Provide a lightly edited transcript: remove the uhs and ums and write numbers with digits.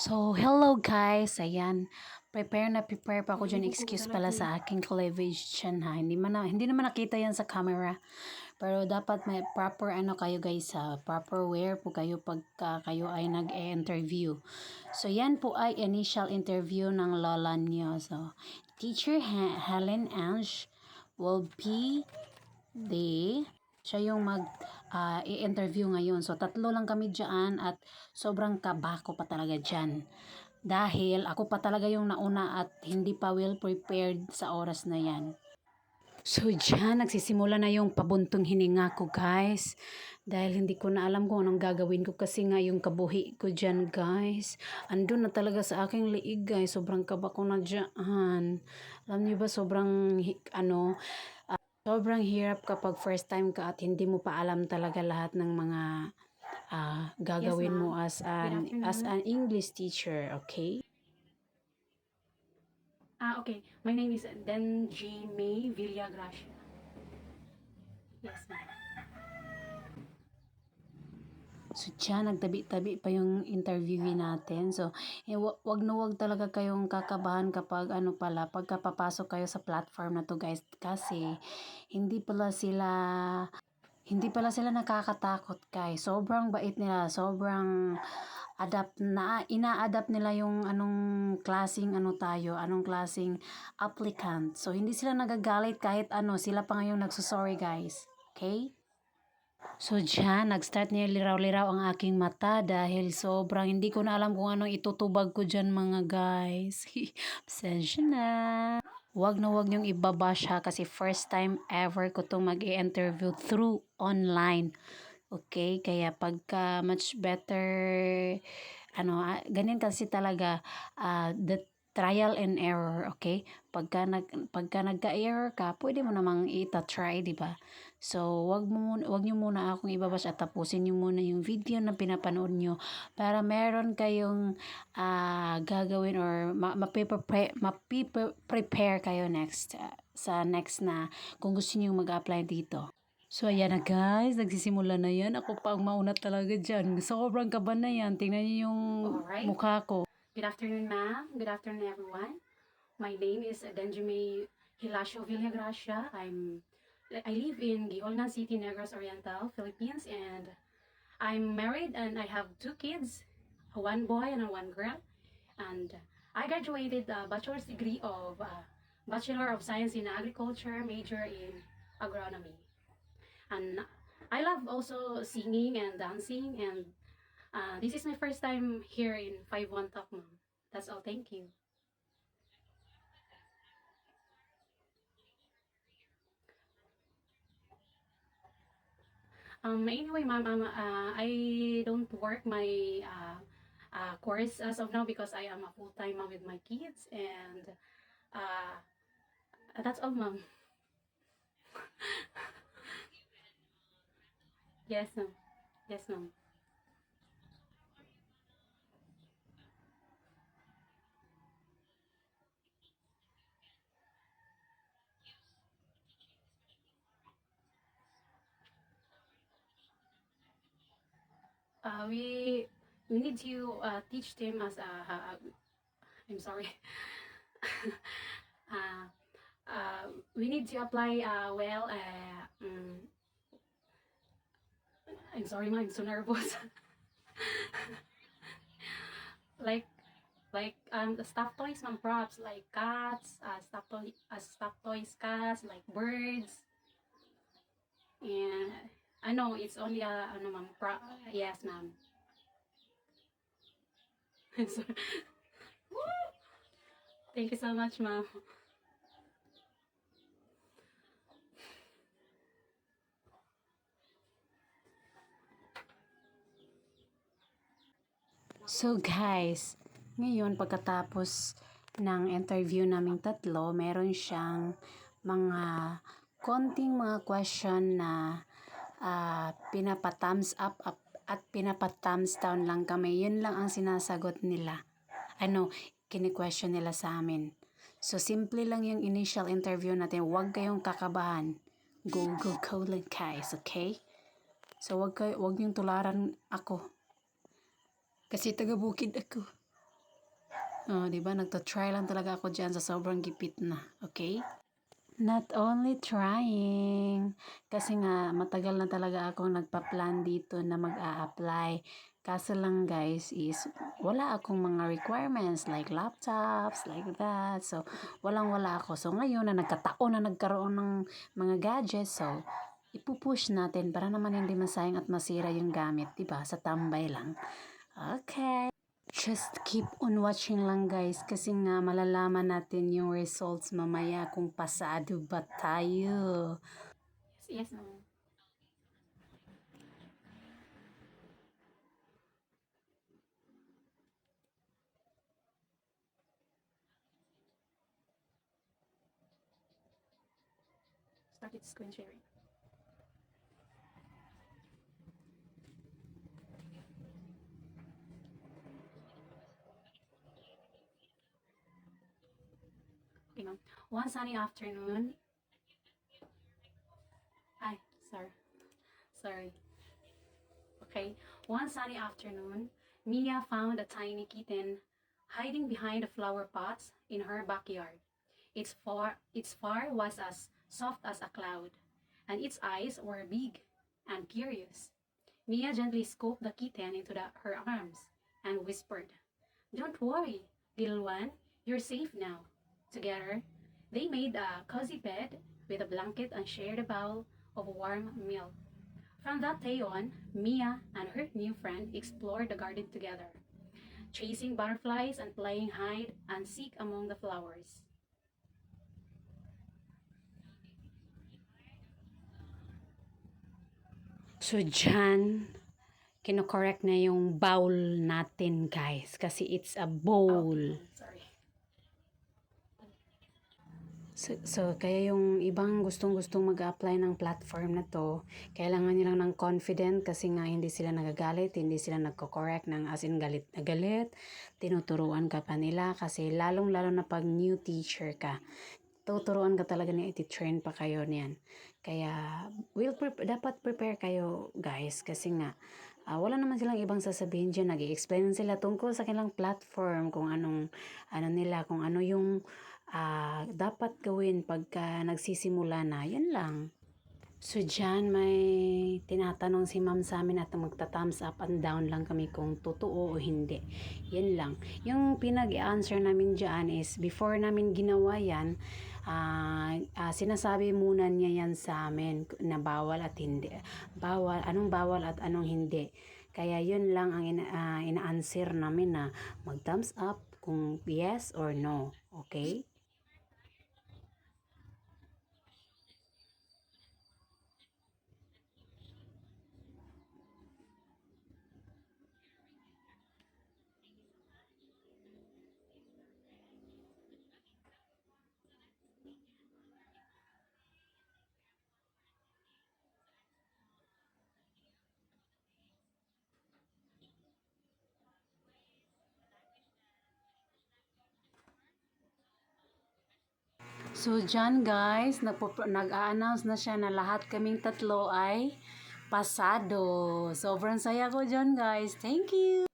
So, hello guys. Ayan. Prepare pa ako dyan. Excuse pala sa aking cleavage dyan ha. Hindi naman nakita yan sa camera. Pero dapat may proper ano kayo guys ha. Proper wear po kayo pagka kayo ay nag-interview. So, yan po ay initial interview ng lola niyo. So, Teacher Helen Ange will be siya yung i-interview ngayon. So, tatlo lang kami dyan at sobrang kabako pa talaga dyan. Dahil ako pa talaga yung nauna at hindi pa well prepared sa oras na yan. So, dyan, nagsisimula na yung pabuntong hininga ko, guys. Dahil hindi ko na alam kung anong gagawin ko kasi nga yung kabuhi ko dyan, guys. Andun na talaga sa aking liig, guys. Sobrang kaba ko na dyan. Alam niyo ba, sobrang hirap kapag first time ka at hindi mo pa alam talaga lahat ng mga gagawin mo as an English teacher, okay? Okay. My name is Denji May Villagracia. Yes, ma'am. So, dyan, nagtabi-tabi pa yung interviewin natin. So, wag na wag talaga kayong kakabahan kapag pagka papasok kayo sa platform na to, guys. Kasi, hindi pala sila, hindi pala sila nakakatakot, guys. Sobrang bait nila. Sobrang ina-adapt nila yung anong klaseng applicant. So, hindi sila nagagalit kahit sila pa ngayong nagsusorry, guys. Okay? So, dyan, nag-start niya liraw-liraw ang aking mata dahil sobrang hindi ko na alam kung anong itutubag ko dyan, mga guys. Pasensya na. Wag na wag niyong ibabash ha kasi first time ever ko itong mag-i-interview through online. Okay? Kaya pagka much better, ganyan kasi talaga, the trial and error, okay? Pagka nagka-error ka, pwede mo namang ita-try, di ba? So, wag niyo muna akong ibabash at tapusin niyo muna yung video na pinapanood niyo para meron kayong gagawin or mapiprepare kayo next sa next na kung gusto niyo mag-apply dito. So, ayan na guys. Nagsisimula na yan. Ako pa ang mauna talaga dyan. Sobrang kaba na yan. Tingnan niyo yung Alright. mukha ko. Good afternoon, ma'am. Good afternoon, everyone. My name is Denjime Hilasio Villagracia. I live in Giolgan City, Negros Oriental, Philippines, and I'm married and I have two kids, one boy and one girl. And I graduated a bachelor's degree of Bachelor of Science in Agriculture, major in agronomy. And I love also singing and dancing, and this is my first time here in 5-1 Talk, Mom. That's all. Thank you. Anyway, Mom, I don't work my course as of now because I am a full-time mom with my kids, and uh, that's all, Mom. Yes, Mom. Yes, Mom. We need to teach them as I'm sorry. uh, we need to apply I'm sorry, ma, I'm so nervous. like the stuffed toys, ma'am, props like cats, stuffed toys, cats, like birds, and I know it's only ma'am, yes, ma'am. So, thank you so much, ma'am. So guys, ngayon pagkatapos ng interview naming tatlo, meron siyang mga konting mga question na pinapa-thumbs up at pinapa-thumbs down lang kami. Yun lang ang sinasagot nila. Kini-question nila sa amin. So, simple lang yung initial interview natin. Huwag kayong kakabahan. Go, go, go lang guys, okay? So, wag niyong tularan ako. Kasi taga-bukid ako. Oh, di ba? Nagta-try lang talaga ako dyan sa sobrang gipit na. Okay? Not only trying, kasi nga matagal na talaga akong nagpa-plan dito na mag-a-apply. Kaso lang guys is wala akong mga requirements like laptops, like that. So, walang-wala ako. So, ngayon na nagkataon na nagkaroon ng mga gadgets, so, ipupush natin para naman hindi masayang at masira yung gamit, diba? Sa tambay lang. Okay. Just keep on watching lang guys kasi nga malalaman natin yung results mamaya kung pasado ba tayo. Yes, ma'am. Started screen sharing. Okay, ma'am. One sunny afternoon. Ay, sorry. Okay. One sunny afternoon, Mia found a tiny kitten hiding behind the flower pots in her backyard. Its fur was as soft as a cloud, and its eyes were big and curious. Mia gently scooped the kitten into her arms and whispered, "Don't worry, little one, you're safe now." Together, they made a cozy bed with a blanket and shared a bowl of warm milk. From that day on, Mia and her new friend explored the garden together, chasing butterflies and playing hide and seek among the flowers. So dyan, kino-correct na yung bowl natin guys kasi it's a bowl. Sorry. So, kaya yung ibang gustong-gustong mag-apply ng platform na to, kailangan nilang ng confident kasi nga hindi sila nagagalit, hindi sila nagko-correct ng as in galit na galit, tinuturuan ka pa nila kasi lalong-lalo na pag new teacher ka, tuturuan ka talaga niya, iti-train pa kayo niyan. Kaya, dapat prepare kayo guys kasi nga, wala naman silang ibang sasabihin dyan, nag-i-explain sila tungkol sa kanilang platform, kung anong, ano nila, kung ano yung dapat gawin pagka nagsisimula na, yun lang. So, dyan may tinatanong si ma'am sa amin at magta-thumbs up and down lang kami kung totoo o hindi. Yan lang. Yung pinag-answer namin dyan is before namin ginawa yan, sinasabi muna niya yan sa amin na bawal at hindi. Anong bawal at anong hindi. Kaya yun lang ang ina-answer namin na mag-thumbs up kung yes or no. Okay? So, dyan guys, nag-a-announce na siya na lahat kaming tatlo ay pasado. Sobrang saya ko dyan guys. Thank you!